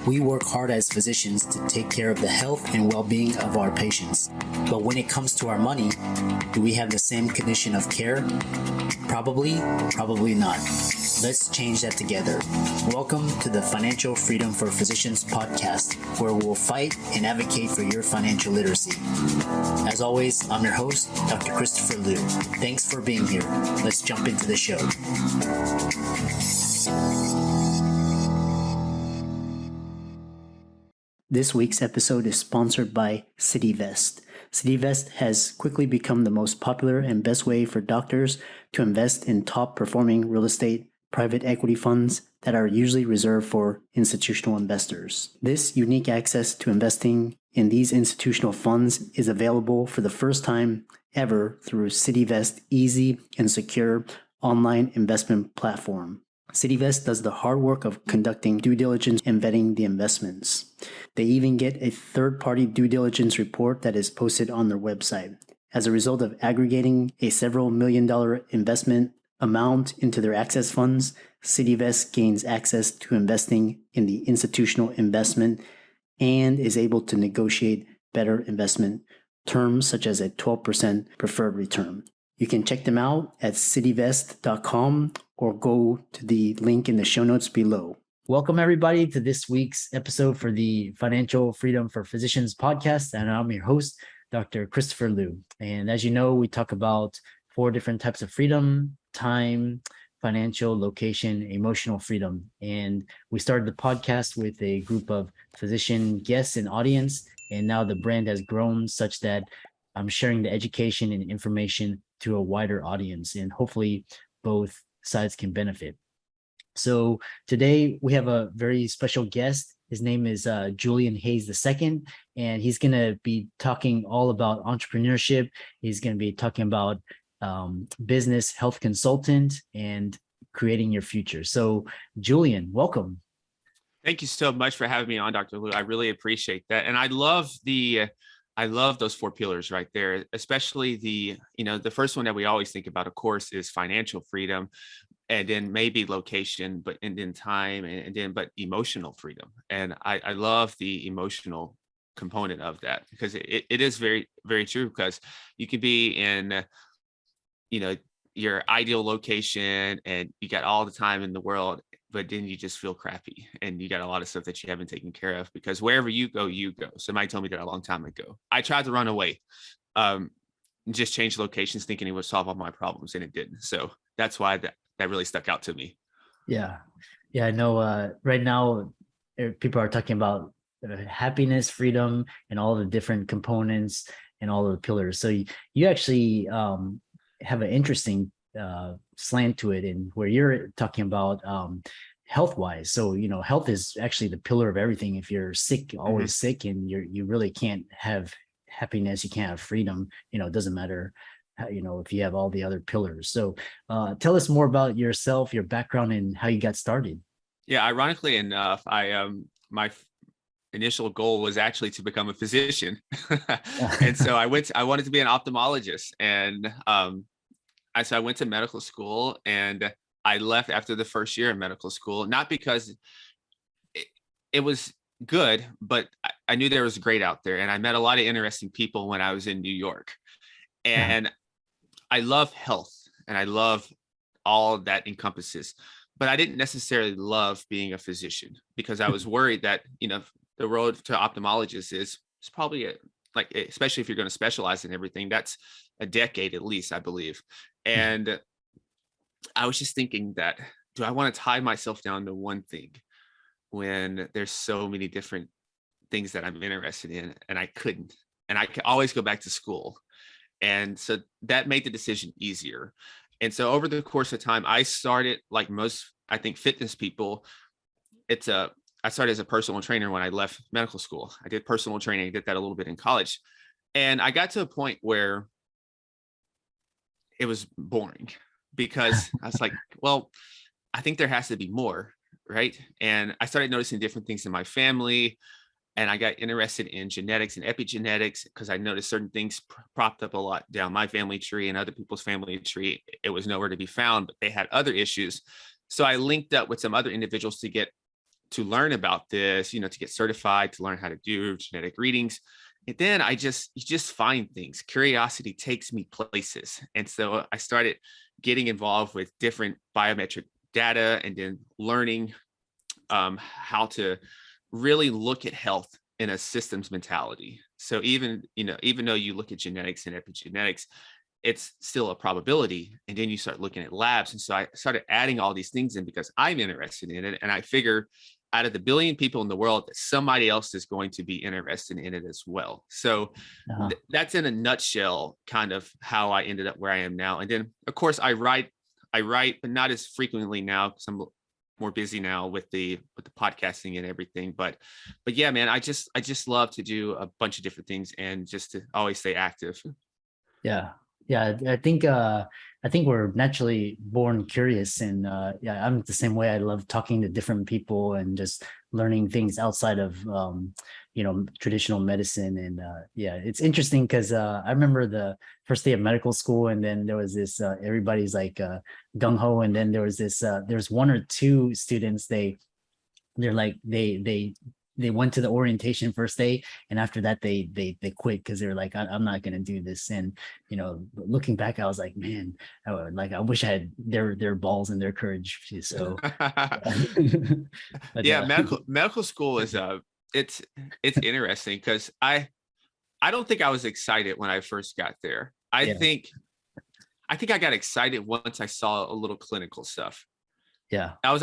We work hard as physicians to take care of the health and well-being of our patients. But when it comes to our money, do we have the same condition of care? Probably not. Let's change that together. Welcome to the Financial Freedom for Physicians podcast, where we'll fight and advocate for your financial literacy. As always, I'm your host, Dr. Christopher Liu. Thanks for being here. Let's jump into the show. This week's episode is sponsored by CityVest. CityVest has quickly become the most popular and best way for doctors to invest in top-performing real estate private equity funds that are usually reserved for institutional investors. This unique access to investing in these institutional funds is available for the first time ever through CityVest's easy and secure online investment platform. CityVest does the hard work of conducting due diligence and vetting the investments. They even get a third-party due diligence report that is posted on their website. As a result of aggregating a several million-dollar investment amount into their access funds, CityVest gains access to investing in the institutional investment and is able to negotiate better investment terms such as a 12% preferred return. You can check them out at cityvest.com or go to the link in the show notes below. Welcome, everybody, to this week's episode for the Financial Freedom for Physicians podcast. And I'm your host, Dr. Christopher Liu. And as you know, we talk about 4 different types of freedom: time, financial, location, emotional freedom. And we started the podcast with a group of physician guests and audience. And now the brand has grown such that I'm sharing the education and information to a wider audience, and hopefully both sides can benefit. So today we have a very special guest. His name is Julian Hayes II, and he's going to be talking all about entrepreneurship. He's going to be talking about business, health consultant, and creating your future. So Julian, welcome. Thank you so much for having me on, Dr. Liu. I really appreciate that. And I love those 4 pillars right there, especially the first one that we always think about, of course, is financial freedom, and then maybe location, and then time, but emotional freedom. And I love the emotional component of that, because it is very, very true, because you can be in, your ideal location and you got all the time in the world, but then you just feel crappy and you got a lot of stuff that you haven't taken care of, because wherever you go, you go. Somebody told me that a long time ago. I tried to run away, just change locations thinking it would solve all my problems, and it didn't. So that's why that really stuck out to me. Yeah. I know right now people are talking about happiness, freedom, and all the different components and all the pillars. So you actually have an interesting slant to it, and where you're talking about health-wise. So health is actually the pillar of everything. If you're sick, always sick, and you really can't have happiness, you can't have freedom. It doesn't matter if you have all the other pillars. So tell us more about yourself, your background, and how you got started. Yeah, ironically enough, my initial goal was actually to become a physician. And so I wanted to be an ophthalmologist, and so I went to medical school, and I left after the first year of medical school, not because it was good, but I knew there was great out there, and I met a lot of interesting people when I was in New York. And I love health, and I love all that encompasses, but I didn't necessarily love being a physician, because I was worried that, the road to ophthalmologist is probably especially if you're going to specialize in everything, that's a decade at least, I believe. And I was just thinking that, do I want to tie myself down to one thing when there's so many different things that I'm interested in? And I couldn't, and I could always go back to school. And so that made the decision easier. And so over the course of time, I started, like most, I think, fitness people, I started as a personal trainer when I left medical school. I did personal training, I did that a little bit in college. And I got to a point where it was boring, because I was like, well, I think there has to be more, right? And I started noticing different things in my family. And I got interested in genetics and epigenetics because I noticed certain things propped up a lot down my family tree and other people's family tree. It was nowhere to be found, but they had other issues. So I linked up with some other individuals to learn about this, to get certified, to learn how to do genetic readings. And then you just find things. Curiosity takes me places. And so I started getting involved with different biometric data and then learning how to really look at health in a systems mentality. So even though you look at genetics and epigenetics, it's still a probability. And then you start looking at labs. And so I started adding all these things in because I'm interested in it. And I figure out of the billion people in the world, that somebody else is going to be interested in it as well. So that's in a nutshell, kind of how I ended up where I am now. And then of course I write, but not as frequently now because I'm more busy now with the podcasting and everything. But yeah, man, I just love to do a bunch of different things and just to always stay active. Yeah. I think we're naturally born curious, and I'm the same way. I love talking to different people and just learning things outside of traditional medicine. And it's interesting because I remember the first day of medical school, and then there was this everybody's like gung ho, and then there was this there's one or two students they went to the orientation first day, and after that they quit because they were like, I'm not gonna do this. And looking back, I was like, man, I wish I had their balls and their courage. So but, yeah, medical school is it's interesting because I don't think I was excited when I first got there. I think I got excited once I saw a little clinical stuff. Yeah, I was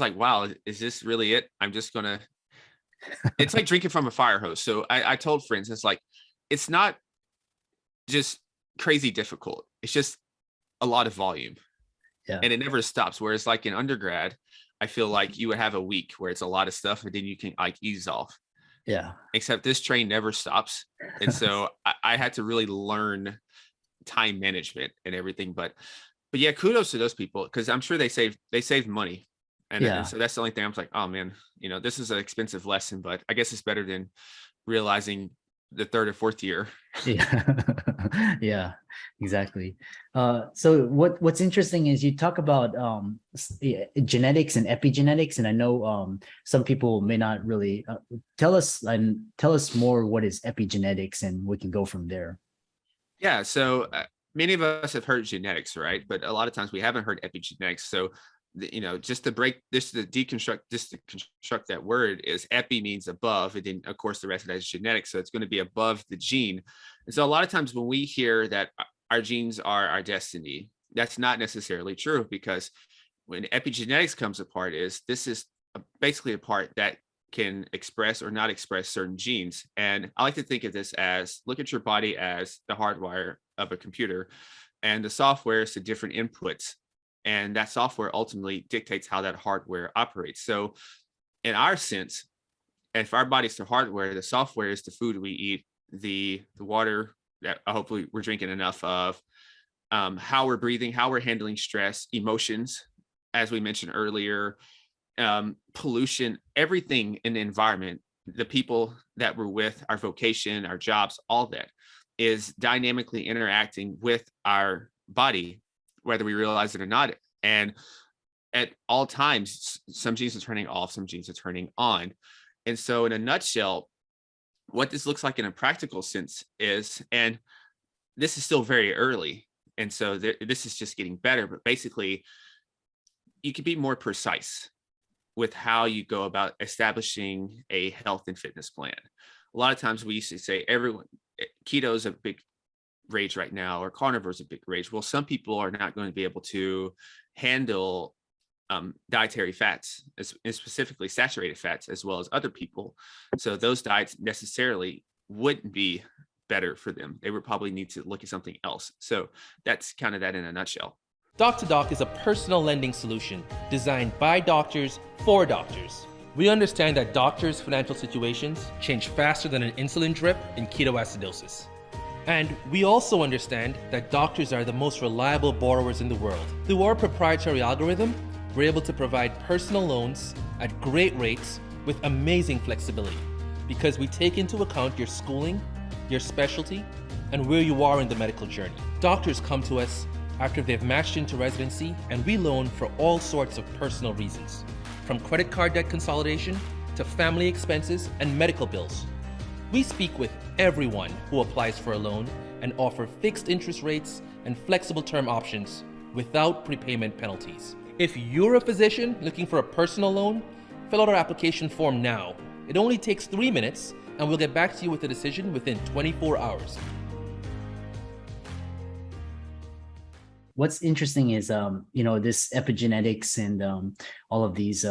like, wow, is this really it? I'm just gonna, it's like drinking from a fire hose. So I told friends, it's not just crazy difficult. It's just a lot of volume. Yeah. And it never stops. Whereas like in undergrad, I feel like you would have a week where it's a lot of stuff and then you can like ease off. Yeah. Except this train never stops. And so I had to really learn time management and everything. But yeah, kudos to those people, because I'm sure they saved money. And so that's the only thing I'm like, oh man, this is an expensive lesson, but I guess it's better than realizing the third or fourth year. Yeah, exactly. So what's interesting is you talk about genetics and epigenetics, and I know some people may not really tell us more what is epigenetics, and we can go from there. Yeah, so many of us have heard genetics, right? But a lot of times we haven't heard epigenetics. So just to construct that word, is epi means above, and then of course the rest of that is genetics, so it's going to be above the gene. And so a lot of times when we hear that our genes are our destiny, that's not necessarily true, because when epigenetics comes apart, this is basically a part that can express or not express certain genes. And I like to think of this as, look at your body as the hardwire of a computer, and the software is the different inputs. And that software ultimately dictates how that hardware operates. So in our sense, if our body's the hardware, the software is the food we eat, the water that hopefully we're drinking enough of, how we're breathing, how we're handling stress, emotions, as we mentioned earlier, pollution, everything in the environment, the people that we're with, our vocation, our jobs, all that is dynamically interacting with our body, whether we realize it or not. And at all times, some genes are turning off, some genes are turning on. And so in a nutshell, what this looks like in a practical sense is, and this is still very early, and so this is just getting better, but basically you can be more precise with how you go about establishing a health and fitness plan. A lot of times we used to say keto is a big rage right now, or carnivore is a big rage. Well, some people are not going to be able to handle dietary fats, specifically saturated fats, as well as other people. So those diets necessarily wouldn't be better for them. They would probably need to look at something else. So that's kind of that in a nutshell. Doc to Doc is a personal lending solution designed by doctors for doctors. We understand that doctors' financial situations change faster than an insulin drip in ketoacidosis. And we also understand that doctors are the most reliable borrowers in the world. Through our proprietary algorithm, we're able to provide personal loans at great rates with amazing flexibility, because we take into account your schooling, your specialty, and where you are in the medical journey. Doctors come to us after they've matched into residency, and we loan for all sorts of personal reasons, from credit card debt consolidation to family expenses and medical bills. We speak with everyone who applies for a loan and offer fixed interest rates and flexible term options without prepayment penalties. If you're a physician looking for a personal loan, fill out our application form now. It only takes 3 minutes, and we'll get back to you with a decision within 24 hours. What's interesting is, this epigenetics and all of these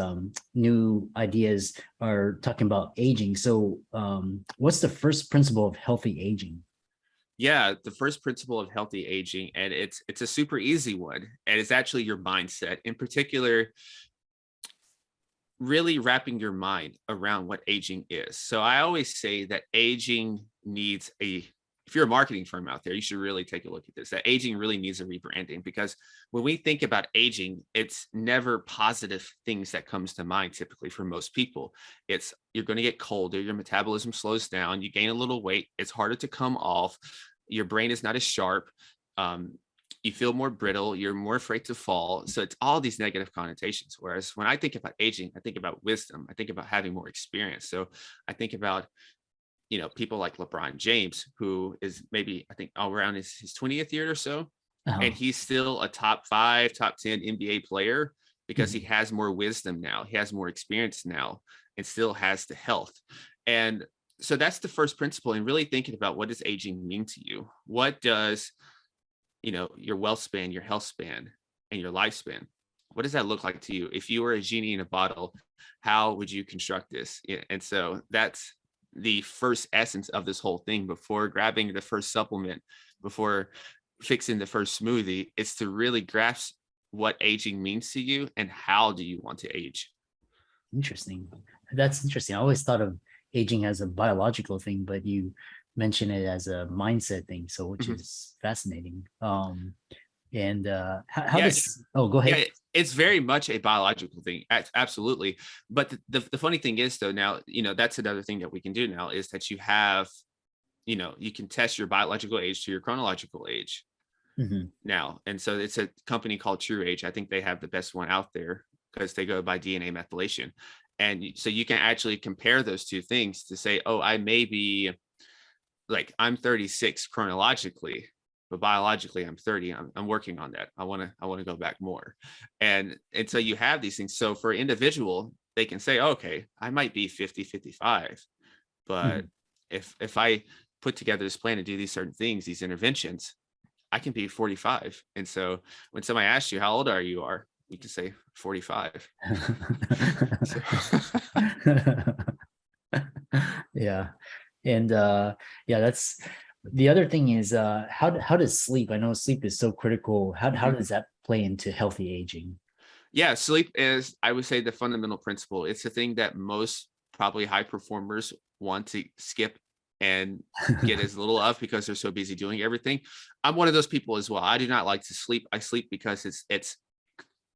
new ideas are talking about aging. So what's the first principle of healthy aging? Yeah, the first principle of healthy aging, and it's a super easy one, and it's actually your mindset. In particular, really wrapping your mind around what aging is. So I always say that aging needs if you're a marketing firm out there, you should really take a look at this, that aging really needs a rebranding, because when we think about aging, it's never positive things that comes to mind typically for most people. It's you're going to get colder, your metabolism slows down, you gain a little weight, it's harder to come off, your brain is not as sharp, you feel more brittle, you're more afraid to fall. So it's all these negative connotations. Whereas when I think about aging, I think about wisdom, I think about having more experience. So I think about people like LeBron James, who is maybe, I think, all around his 20th year or so. And he's still a top 5, top 10 NBA player because he has more wisdom now. He has more experience now and still has the health. And so that's the first principle, and really thinking about, what does aging mean to you? What does, your wealth span, your health span, and your lifespan, what does that look like to you? If you were a genie in a bottle, how would you construct this? And so that's the first essence of this whole thing. Before grabbing the first supplement, before fixing the first smoothie, it's to really grasp what aging means to you and how do you want to age. Interesting. That's interesting. I always thought of aging as a biological thing, but you mention it as a mindset thing, so which is fascinating. And how does go ahead. Yeah, it's very much a biological thing. Absolutely. But the funny thing is, though, now, that's another thing that we can do now, is that you have, you can test your biological age to your chronological age now. And so it's a company called True Age. I think they have the best one out there because they go by DNA methylation. And so you can actually compare those two things to say, oh, I may be like, I'm 36 chronologically, but biologically I'm 30. I'm working on that. I want to go back more. And so you have these things. So for individual, they can say, okay, I might be 50, 55, but if I put together this plan to do these certain things, these interventions, I can be 45. And so when somebody asks you, how old are you? You can say 45. Yeah. And that's the other thing is, how does sleep? I know sleep is so critical. How does that play into healthy aging? Yeah, sleep is, I would say, the fundamental principle. It's the thing that most probably high performers want to skip and get as little of because they're so busy doing everything. I'm one of those people as well. I do not like to sleep. I sleep because it's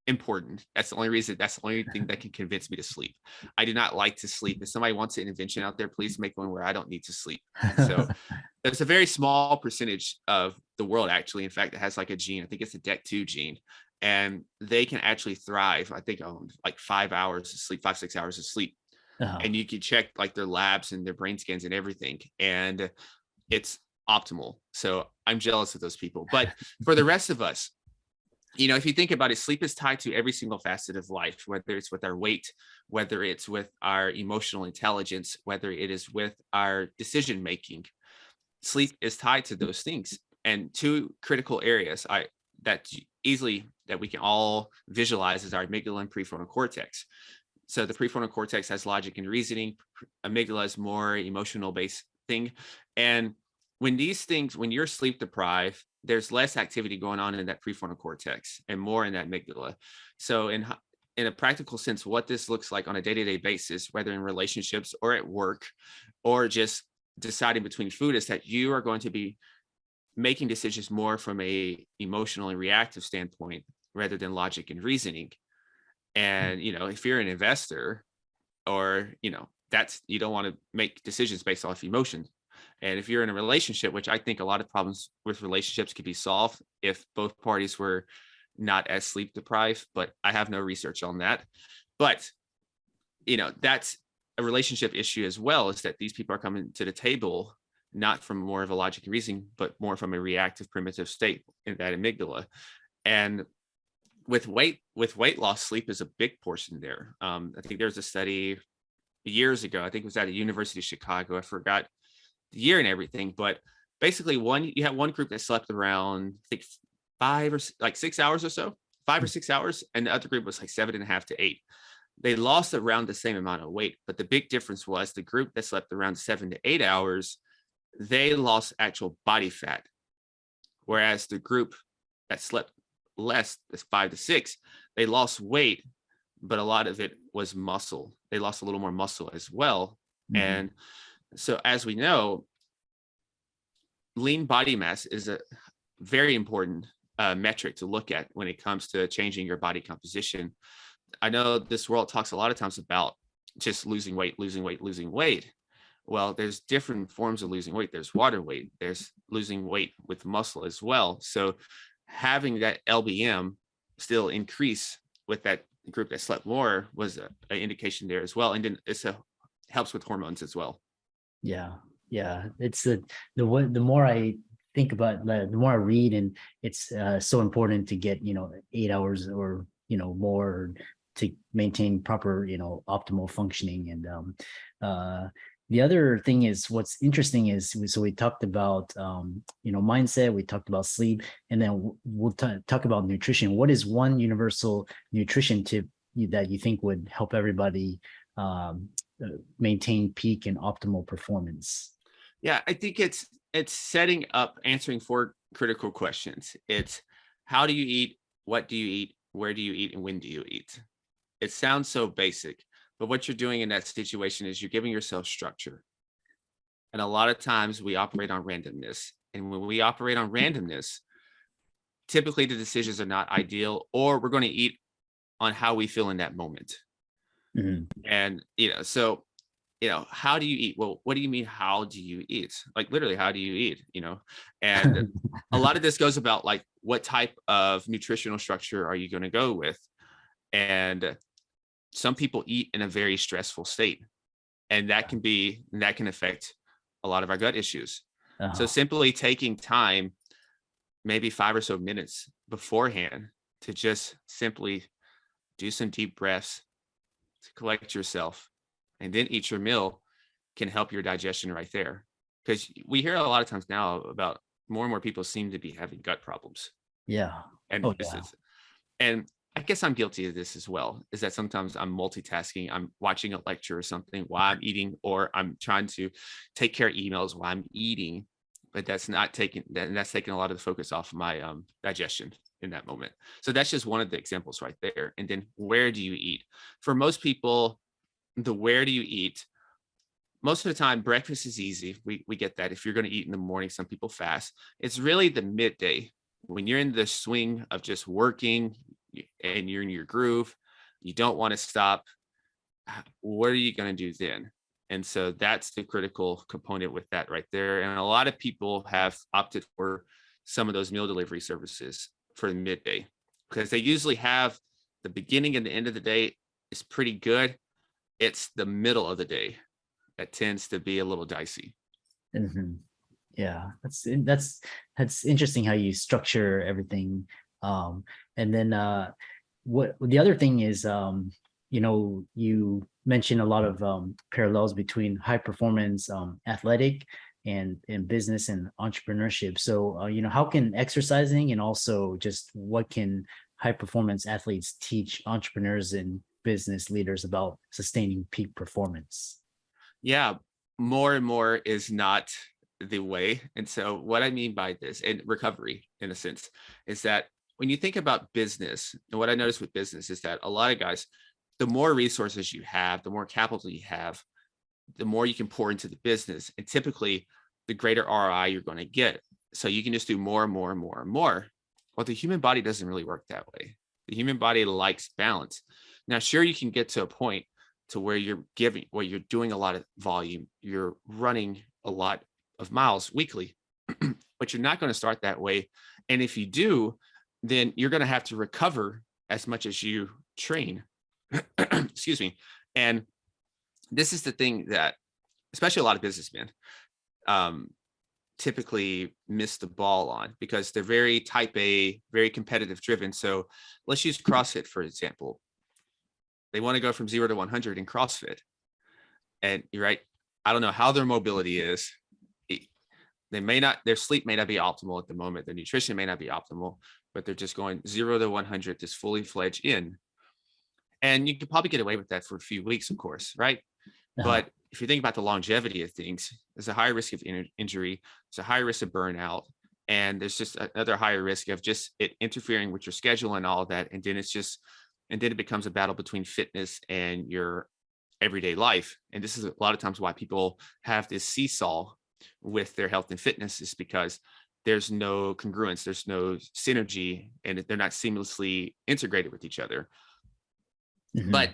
important. That's the only reason. That's the only thing that can convince me to sleep. I do not like to sleep. If somebody wants an invention out there, please make one where I don't need to sleep. So there's a very small percentage of the world, actually, in fact, that has like a gene. I think it's a DEC2 gene, and they can actually thrive, I think, on like 5 hours of sleep, 5-6 hours of sleep. And you can check like their labs and their brain scans and everything, and it's optimal. So I'm jealous of those people. But for the rest of us, if you think about it, sleep is tied to every single facet of life, whether it's with our weight, whether it's with our emotional intelligence, whether it is with our decision making. Sleep is tied to those things. And two critical areas that we can all visualize is our amygdala and prefrontal cortex. So the prefrontal cortex has logic and reasoning. Amygdala is more emotional based thing. And when you're sleep deprived, there's less activity going on in that prefrontal cortex and more in that amygdala. So in a practical sense, what this looks like on a day-to-day basis, whether in relationships or at work or just deciding between food, is that you are going to be making decisions more from a emotional and reactive standpoint rather than logic and reasoning. And, if you're an investor or, you don't want to make decisions based off emotion. And if you're in a relationship, which I think a lot of problems with relationships could be solved if both parties were not as sleep deprived, but I have no research on that. But, that's a relationship issue as well, is that these people are coming to the table not from more of a logic and reasoning, but more from a reactive primitive state in that amygdala. And with weight loss, sleep is a big portion there. I think there's a study years ago, I think it was at the University of Chicago. I forgot the year and everything, but basically you had one group that slept around, I think 6 hours or so, 5 or 6 hours. And the other group was like 7.5 to 8. They lost around the same amount of weight, but the big difference was the group that slept around 7 to 8 hours, they lost actual body fat. Whereas the group that slept less, that's 5 to 6, they lost weight, but a lot of it was muscle. They lost a little more muscle as well. Mm-hmm. And so as we know, lean body mass is a very important metric to look at when it comes to changing your body composition. I know this world talks a lot of times about just losing weight. Well, there's different forms of losing weight. There's water weight. There's losing weight with muscle as well. So having that LBM still increase with that group that slept more was an indication there as well. And then it helps with hormones as well. Yeah. It's the more I think about, the more I read, and it's so important to get 8 hours or more to maintain proper optimal functioning. And the other thing is, what's interesting is, so we talked about mindset, we talked about sleep, and then we'll talk about nutrition. What is one universal nutrition tip that you think would help everybody maintain peak and optimal performance? Yeah, I think it's setting up, answering 4 critical questions. It's how do you eat, what do you eat, where do you eat, and when do you eat? It sounds so basic, but what you're doing in that situation is you're giving yourself structure. And a lot of times we operate on randomness. And when we operate on randomness, typically the decisions are not ideal, or we're going to eat on how we feel in that moment. Mm-hmm. And, so how do you eat? Well, what do you mean, how do you eat? Like literally, how do you eat? And a lot of this goes about like, what type of nutritional structure are you going to go with? And some people eat in a very stressful state, and that can affect a lot of our gut issues. Uh-huh. So simply taking time, maybe 5 or so minutes beforehand, to just simply do some deep breaths to collect yourself, and then eat your meal, can help your digestion right there. Because we hear a lot of times now about more and more people seem to be having gut problems. Yeah. And and I guess I'm guilty of this as well, is that sometimes I'm multitasking. I'm watching a lecture or something while I'm eating, or I'm trying to take care of emails while I'm eating, but that's taking a lot of the focus off of my digestion in that moment. So that's just one of the examples right there. And then, where do you eat? For most people, the where do you eat, most of the time, breakfast is easy. We get that. If you're going to eat in the morning, some people fast. It's really the midday, when you're in the swing of just working and you're in your groove, you don't want to stop. What are you going to do then? And so that's the critical component with that right there. And a lot of people have opted for some of those meal delivery services for the midday, because they usually have the beginning and the end of the day is pretty good. It's the middle of the day that tends to be a little dicey. Mm-hmm. Yeah, that's interesting how you structure everything. And then what the other thing is, you mentioned a lot of parallels between high performance athletic and business and entrepreneurship. So how can exercising, and also just what can high performance athletes teach entrepreneurs and business leaders about sustaining peak performance? Yeah, more and more is not the way. And so what I mean by this, and recovery in a sense, is that when you think about business, and what I noticed with business is that a lot of guys, the more resources you have, the more capital you have, the more you can pour into the business, and typically the greater ROI you're going to get. So you can just do more and more and more and more. Well, the human body doesn't really work that way. The human body likes balance. Now, sure, you can get to a point to where you're doing a lot of volume, you're running a lot miles weekly. But you're not going to start that way. And if you do, then you're going to have to recover as much as you train. Excuse me. And this is the thing that, especially a lot of businessmen, typically miss the ball on, because they're very type A, very competitive driven. So let's use CrossFit, for example. They want to go from 0 to 100 in CrossFit. And you're right. I don't know how their mobility is. Their sleep may not be optimal at the moment. Their nutrition may not be optimal, but they're just going 0 to 100, just fully fledged in. And you could probably get away with that for a few weeks, of course, right? Uh-huh. But if you think about the longevity of things, there's a higher risk of injury, there's a higher risk of burnout, and there's just another higher risk of just it interfering with your schedule and all of that. And then it becomes a battle between fitness and your everyday life. And this is a lot of times why people have this seesaw with their health and fitness, is because there's no congruence, there's no synergy, and they're not seamlessly integrated with each other. Mm-hmm. But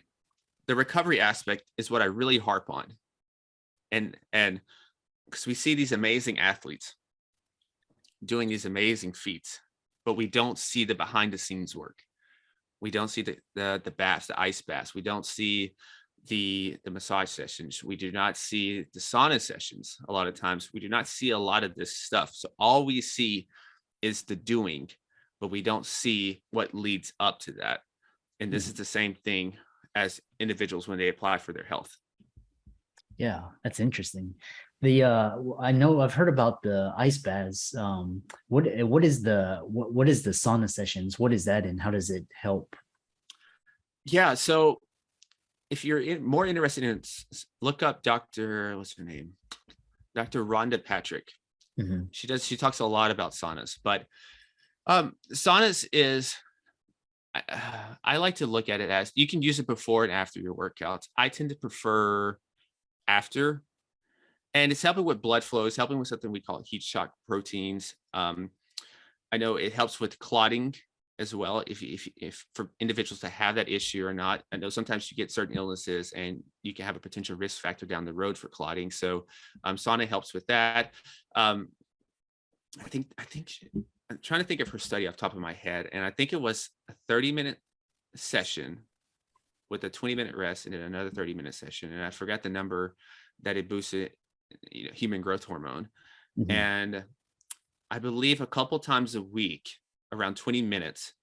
the recovery aspect is what I really harp on. And because we see these amazing athletes doing these amazing feats, but we don't see the behind the scenes work. We don't see the baths, the ice baths. We don't see the massage sessions. We do not see the sauna sessions. A lot of times we do not see a lot of this stuff. So all we see is the doing, but we don't see what leads up to that. And this is the same thing as individuals when they apply for their health. Yeah, that's interesting. I know I've heard about the ice baths. What is the sauna sessions? What is that, and how does it help? Yeah, so if you're more interested in, look up what's her name? Dr. Rhonda Patrick. Mm-hmm. She talks a lot about saunas, but saunas is, I like to look at it as you can use it before and after your workouts. I tend to prefer after, and it's helping with blood flow. It's helping with something we call heat shock proteins. I know it helps with clotting as well, if for individuals to have that issue or not. I know sometimes you get certain illnesses and you can have a potential risk factor down the road for clotting. So sauna helps with that. I think I'm trying to think of her study off the top of my head, and I think it was a 30-minute session with a 20-minute rest and then another 30-minute session. And I forgot the number that it boosted, human growth hormone. Mm-hmm. And I believe a couple times a week, around 20 minutes,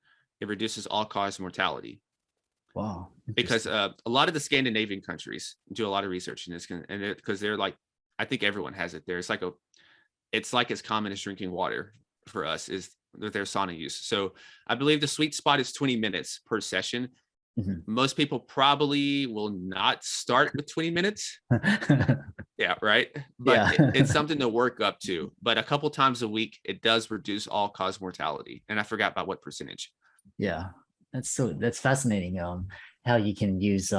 it reduces all-cause mortality. Wow. Because a lot of the Scandinavian countries do a lot of research in this, and because they're like, I think everyone has it there. It's like as common as drinking water for us is their sauna use. So I believe the sweet spot is 20 minutes per session. Mm-hmm. Most people probably will not start with 20 minutes. Yeah, right. But it's something to work up to. But a couple times a week, it does reduce all-cause mortality. And I forgot about what percentage. Yeah, that's fascinating. How you can use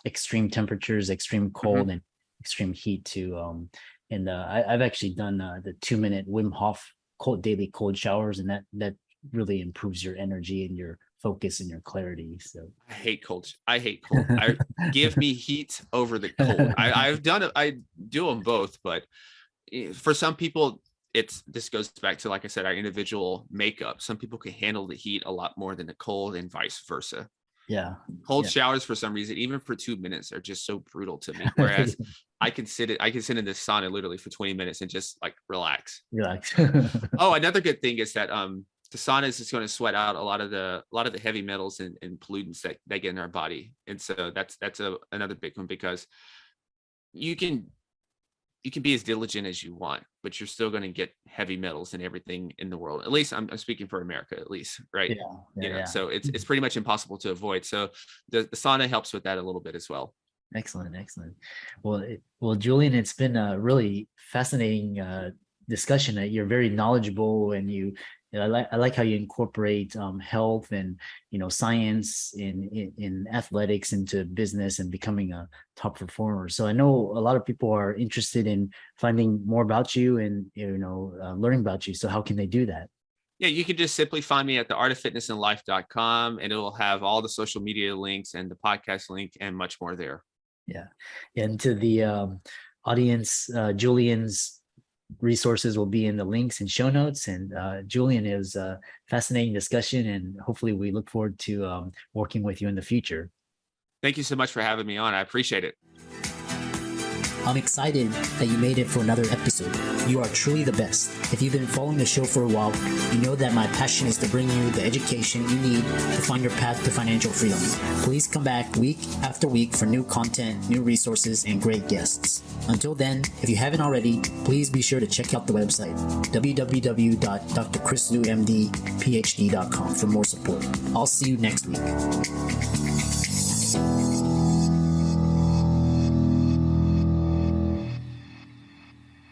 extreme temperatures, extreme cold, mm-hmm. and extreme heat to I've actually done the 2-minute Wim Hof daily cold showers, and that really improves your energy and your focus and your clarity. So I hate cold. Give me heat over the cold. I've done it. I do them both, but for some people, this goes back to, like I said, our individual makeup. Some people can handle the heat a lot more than the cold, and vice versa. Yeah. Cold showers, for some reason, even for 2 minutes, are just so brutal to me. Whereas I can sit in this sauna literally for 20 minutes and just like relax. Oh, another good thing is that the sauna is just going to sweat out a lot of the heavy metals and pollutants that they get in our body. And so that's another big one, because you can be as diligent as you want, but you're still going to get heavy metals and everything in the world. At least I'm speaking for America, at least, right? Yeah. So it's pretty much impossible to avoid. So the sauna helps with that a little bit as well. Excellent. Well, Julian, it's been a really fascinating discussion. That you're very knowledgeable, and I like how you incorporate health and science in athletics into business and becoming a top performer. So I know a lot of people are interested in finding more about you and learning about you. So how can they do that? Yeah, you can just simply find me at theartoffitnessandlife.com, and it will have all the social media links and the podcast link and much more there. Yeah. And to the audience, Julian's resources will be in the links and show notes. And Julian, it was a fascinating discussion, and hopefully we look forward to working with you in the future. Thank you so much for having me on. I appreciate it. I'm excited that you made it for another episode. You are truly the best. If you've been following the show for a while, you know that my passion is to bring you the education you need to find your path to financial freedom. Please come back week after week for new content, new resources, and great guests. Until then, if you haven't already, please be sure to check out the website, www.drchrislumdphd.com for more support. I'll see you next week.